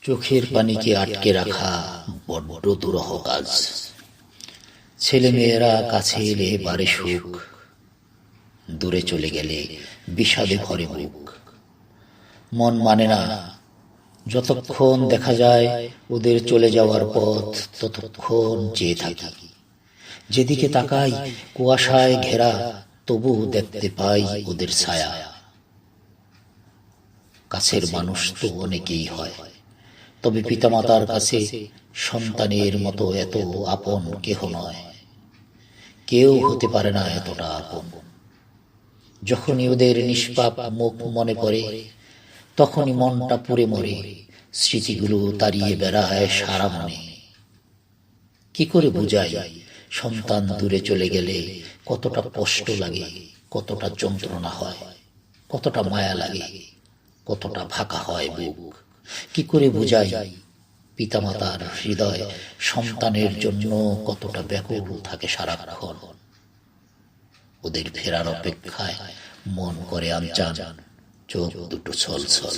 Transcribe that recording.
চোখের পানিকে আটকে রাখা বড্ড দুরূহ কাজ। ছেলে মেয়েরা কাছে এলে বাড়ে সুখ, দূরে চলে গেলে বিষাদে ভরে মুখ। মন মানে না, যতক্ষণ দেখা যায় ওদের চলে যাওয়ার পথ, ততক্ষণ চেয়ে থাকি। যেদিকে তাকাই কুয়াশায় ঘেরা, তবু দেখতে পাই ওদের ছায়া। কাছের মানুষ তো অনেকেই হয়, তবে পিতামাতার কাছে সন্তানের মতো এত আপন কেহ নয়। কেউ হতে পারে না এতটা আপন। যখনই ওদের নিষ্পাপ মুখ মনে পড়ে, তখনই মনটা পুড়ে মরে, স্মৃতিগুলো তাড়িয়ে বেড়ায় সারা মনে। কি করে বুঝাই সন্তান দূরে চলে গেলে কতটা কষ্ট লাগে, কতটা যন্ত্রণা হয়, কতটা মায়া লাগে, কতটা ফাঁকা হয় বুক। কি করে বুঝাই পিতামাতার হৃদয় সন্তানের জন্য কতটা ব্যাকুল থাকে সারাক্ষণ। ওদের ফেরার অপেক্ষায় মন করে আনচান, চোখ দুটো ছলছল।